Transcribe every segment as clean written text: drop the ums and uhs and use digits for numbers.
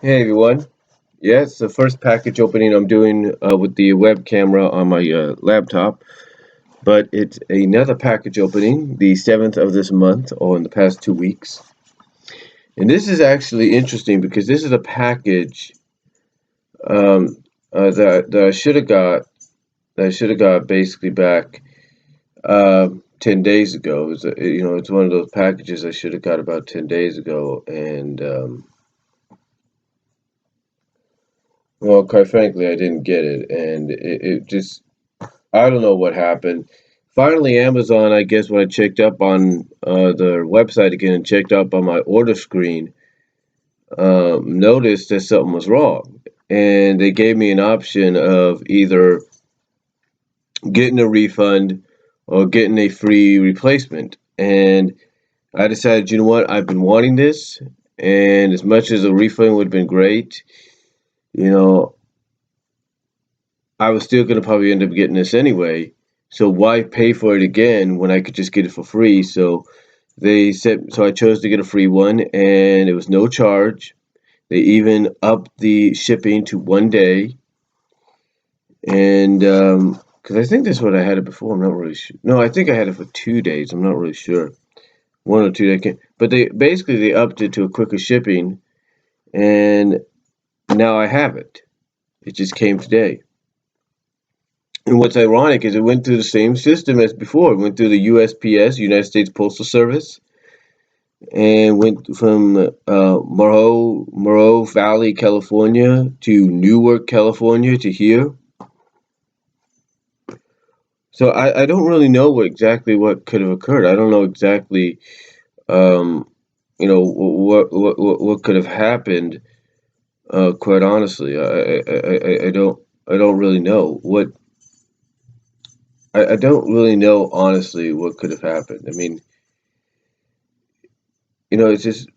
Hey everyone. Yeah, it's the first package opening I'm doing with the web camera on my laptop, but it's another package opening, the 7th of this month, or in the past 2 weeks. And this is actually interesting because this is a package um, that I should have got basically back 10 days ago. It's one of those packages I should have got about 10 days ago, and well, quite frankly, I didn't get it, and it just I don't know what happened. Finally, Amazon, I guess when I checked up on their website again and checked up on my order screen, noticed that something was wrong. And they gave me an option of either getting a refund or getting a free replacement. And I decided, you know what, I've been wanting this. And as much as a refund would have been great, you know, I was still going to probably end up getting this anyway. So why pay for it again when I could just get it for free? So I chose to get a free one, and it was no charge. They even upped the shipping to 1 day, and because I think that's what I had it before. I'm not really sure. No, I think I had it for 2 days. I'm not really sure. 1 or 2 days, but they upped it to a quicker shipping, and now I have it. It just came today. And what's ironic is it went through the same system as before. It went through the USPS, United States Postal Service, and went from Moreau Valley, California to Newark, California to here. So I don't really know what could have occurred. I don't know exactly, um, what could have happened. Quite honestly, I don't really know I don't really know honestly what could have happened. I mean, it's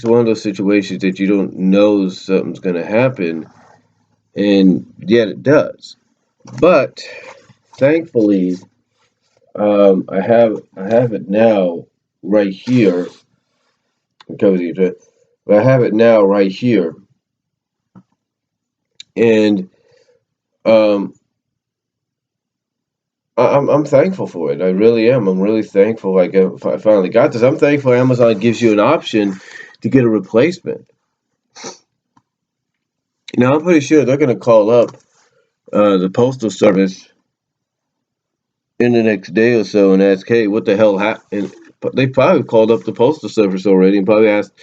one of those situations that you don't know something's going to happen, and yet it does. But thankfully, I have it now right here. Because the address, but I have it now right here, and um, I'm thankful for it. I really am. I'm really thankful. I finally got this. I'm thankful Amazon gives you an option to get a replacement. Now I'm pretty sure they're going to call up the postal service in the next day or so and ask, "Hey, what the hell happened?" They probably called up the postal service already and probably asked,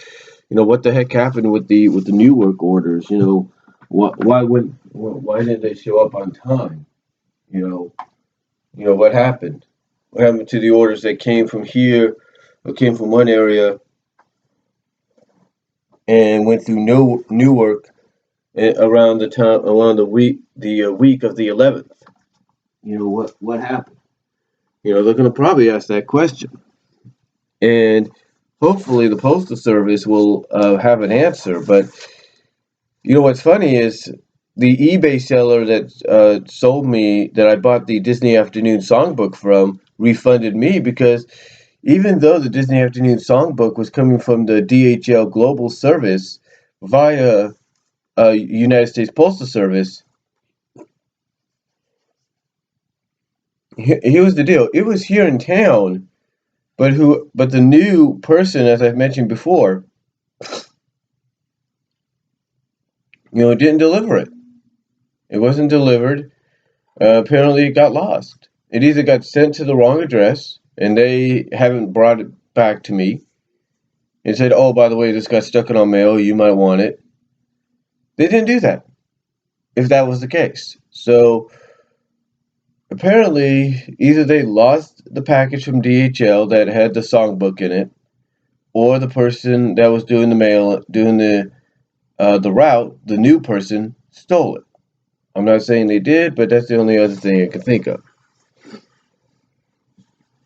what the heck happened with the new work orders? Why didn't they show up on time? You know, what happened? What happened to the orders that came from here or came from one area and went through Newark around the week of the 11th? What happened? They're going to probably ask that question, and hopefully the postal service will have an answer. But what's funny is the eBay seller that sold me that I bought the Disney Afternoon songbook from refunded me because even though the Disney Afternoon songbook was coming from the DHL Global Service via United States Postal Service, here was the deal. It was here in town, but the new person, as I've mentioned before, didn't deliver it. It wasn't delivered. Apparently, it got lost. It either got sent to the wrong address, and they haven't brought it back to me and said, "Oh, by the way, this got stuck in our mail. You might want it." They didn't do that. If that was the case, so apparently, either they lost the package from DHL that had the songbook in it, or the person that was doing the route, the new person stole it. I'm not saying they did, but that's the only other thing I can think of.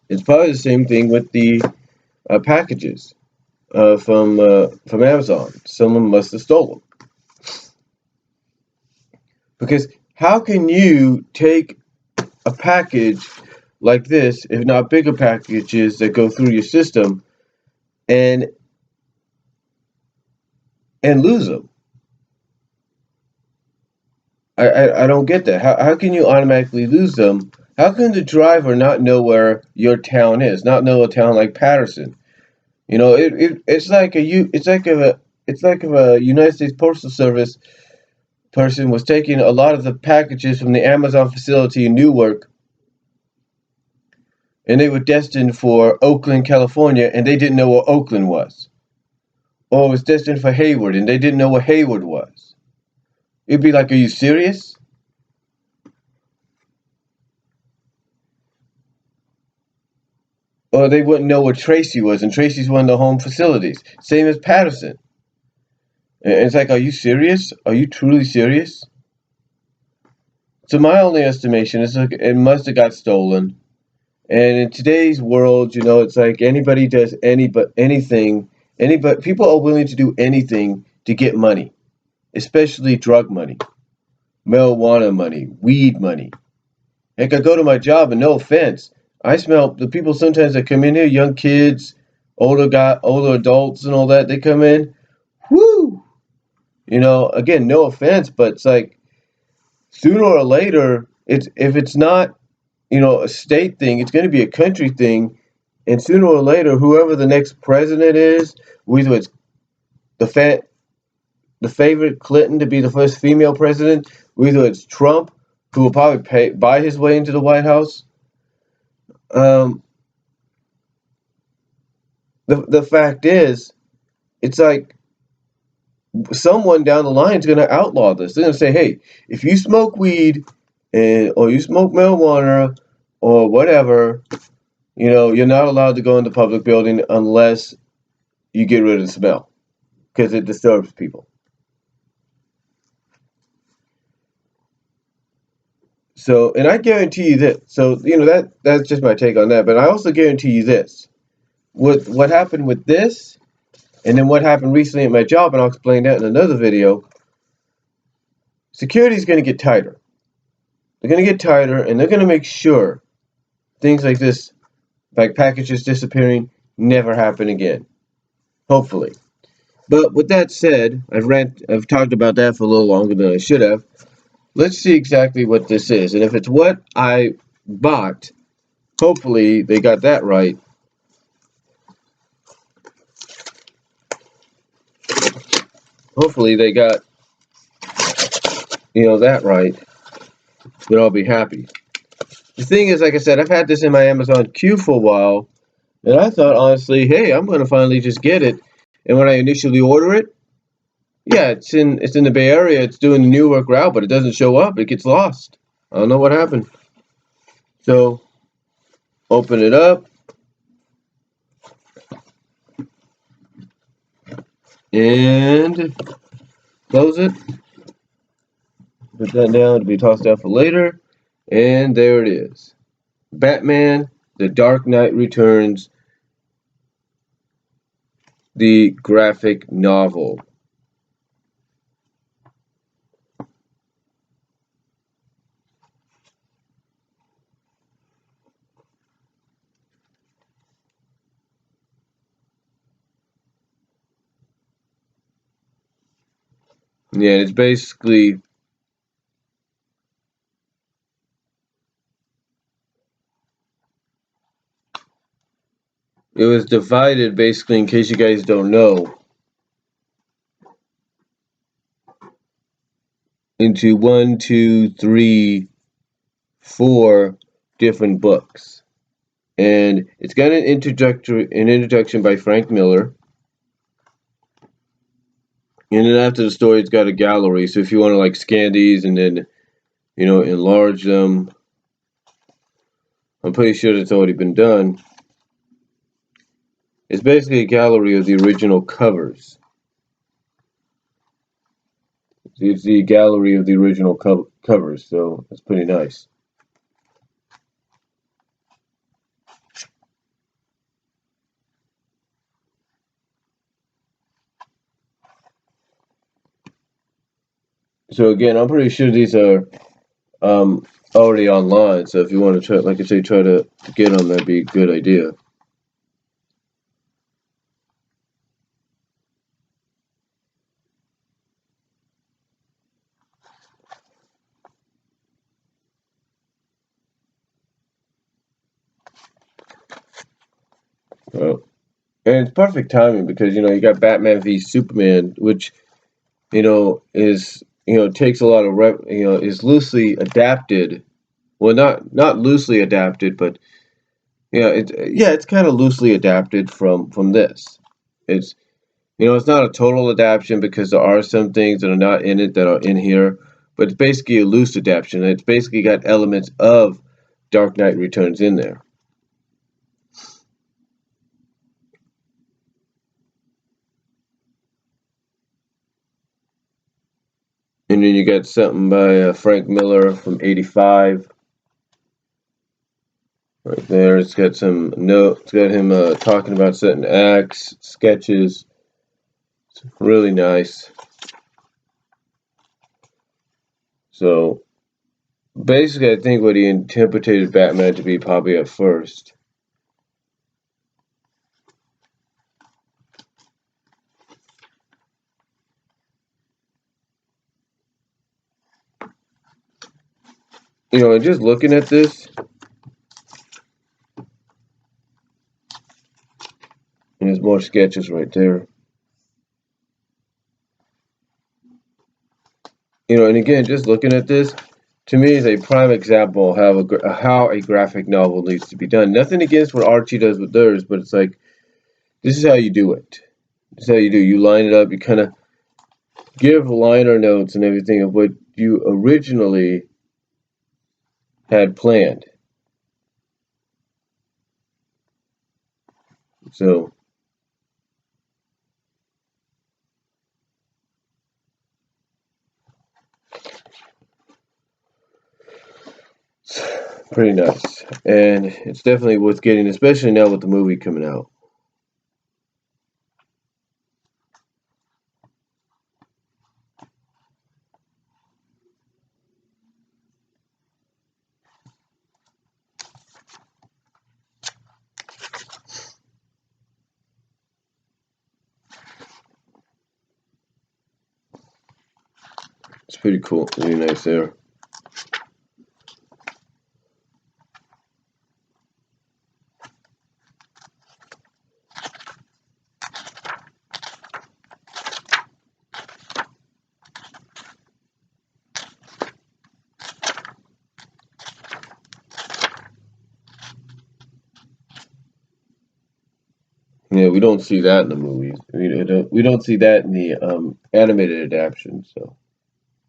It's probably the same thing with the packages from Amazon. Someone must have stolen because how can you take a package like this, if not bigger packages that go through your system, and lose them? I don't get that. How can you automatically lose them? How can the driver not know where your town is? Not know a town like Patterson? You know, it's like it's like if a United States Postal Service person was taking a lot of the packages from the Amazon facility in Newark, and they were destined for Oakland, California, and they didn't know what Oakland was. Or it was destined for Hayward, and they didn't know what Hayward was. It'd be like, are you serious? Or they wouldn't know what Tracy was, and Tracy's one of the home facilities. Same as Patterson. And it's like, are you serious? Are you truly serious? So my only estimation is like it must have got stolen. And in today's world, you know, it's like anybody does anything. Anybody people are willing to do anything to get money, especially drug money, marijuana money, weed money. Heck, I go to my job, and no offense, I smell the people sometimes that come in here, young kids, older adults, and all that. They come in, whoo. You know, again, no offense, but it's like sooner or later, it's if it's not a state thing, it's going to be a country thing, and sooner or later, whoever the next president is, whether it's the fa- the favorite Clinton to be the first female president, whether it's Trump, who will probably buy his way into the White House. Um, the fact is, it's like someone down the line is going to outlaw this. They're going to say, "Hey, if you smoke weed or you smoke marijuana or whatever, you're not allowed to go in the public building unless you get rid of the smell because it disturbs people." So, and I guarantee you this. So, that's just my take on that. But I also guarantee you this: with what happened with this, and then what happened recently at my job, and I'll explain that in another video. Security is going to get tighter. They're going to get tighter, and they're going to make sure things like this, like packages disappearing, never happen again. Hopefully. But with that said, I've talked about that for a little longer than I should have. Let's see exactly what this is. And if it's what I bought, hopefully they got that right. Hopefully they got, that right. Then I'll be happy. The thing is, like I said, I've had this in my Amazon queue for a while, and I thought, honestly, hey, I'm going to finally just get it. And when I initially order it, yeah, it's in the Bay Area. It's doing the Newark route, but it doesn't show up. It gets lost. I don't know what happened. So, open it up, and close it. Put that down to be tossed out for later. And there it is. Batman, The Dark Knight Returns, the graphic novel. Yeah, it's basically it was divided basically, in case you guys don't know, into one, two, three, four different books. And it's got an introduction by Frank Miller. And then after the story, it's got a gallery. So if you want to like scan these and then, enlarge them, I'm pretty sure that's already been done. It's basically a gallery of the original covers. It's the gallery of the original covers, so that's pretty nice. So again, I'm pretty sure these are already online. So if you want to try, like I say, try to get them, that'd be a good idea. Well, and it's perfect timing because you got Batman v Superman, which is takes a lot of is loosely adapted. Well, not loosely adapted, but it's kind of loosely adapted from this. It's it's not a total adaptation because there are some things that are not in it that are in here, but it's basically a loose adaptation. It's basically got elements of Dark Knight Returns in there. And then you got something by Frank Miller from '85 right there. It's got some notes. It's got him talking about certain acts, sketches. It's really nice. So basically, I think what he interpreted Batman to be probably at first. And just looking at this, and there's more sketches right there. And again, just looking at this, to me, is a prime example of how a graphic novel needs to be done. Nothing against what Archie does with theirs, but it's like, this is how you do it. This is how you do. You line it up. You kind of give liner notes and everything of what you originally had planned. So, it's pretty nice. And it's definitely worth getting, especially now with the movie coming out. It's pretty cool. Really nice there. Yeah, we don't see that in the movies. We don't see that in the animated adaptation. So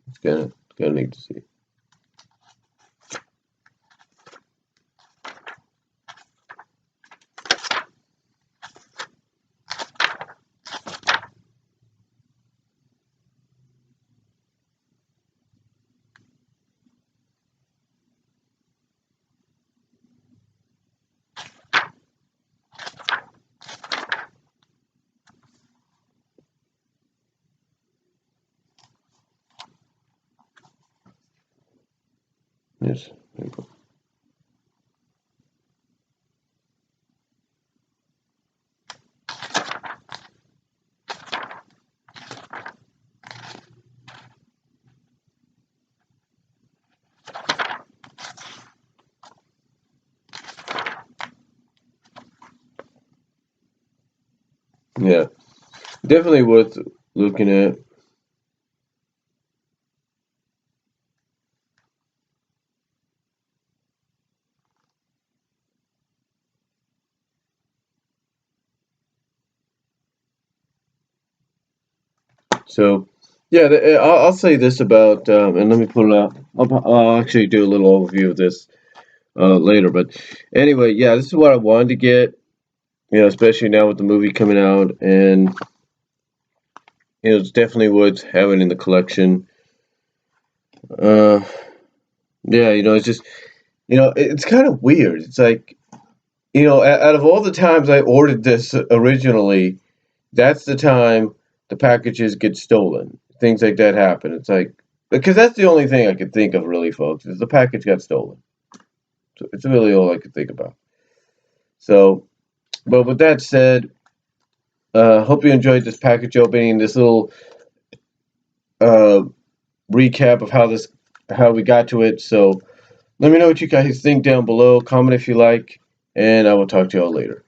it's gonna neat to see. Yes. Very cool. Yeah, definitely worth looking at. So, yeah, I'll say this about, and let me pull it up. I'll actually do a little overview of this later. But anyway, yeah, this is what I wanted to get. Especially now with the movie coming out, and it's definitely worth having in the collection. Uh, yeah, it's just, it's kind of weird. It's like, out of all the times I ordered this originally, that's the time the packages get stolen. Things like that happen. It's like, because that's the only thing I could think of, really, folks, is the package got stolen. So it's really all I could think about. So, but with that said, hope you enjoyed this package opening, this little uh, recap of how we got to it. So let me know what you guys think down below. Comment if you like, and I will talk to y'all later.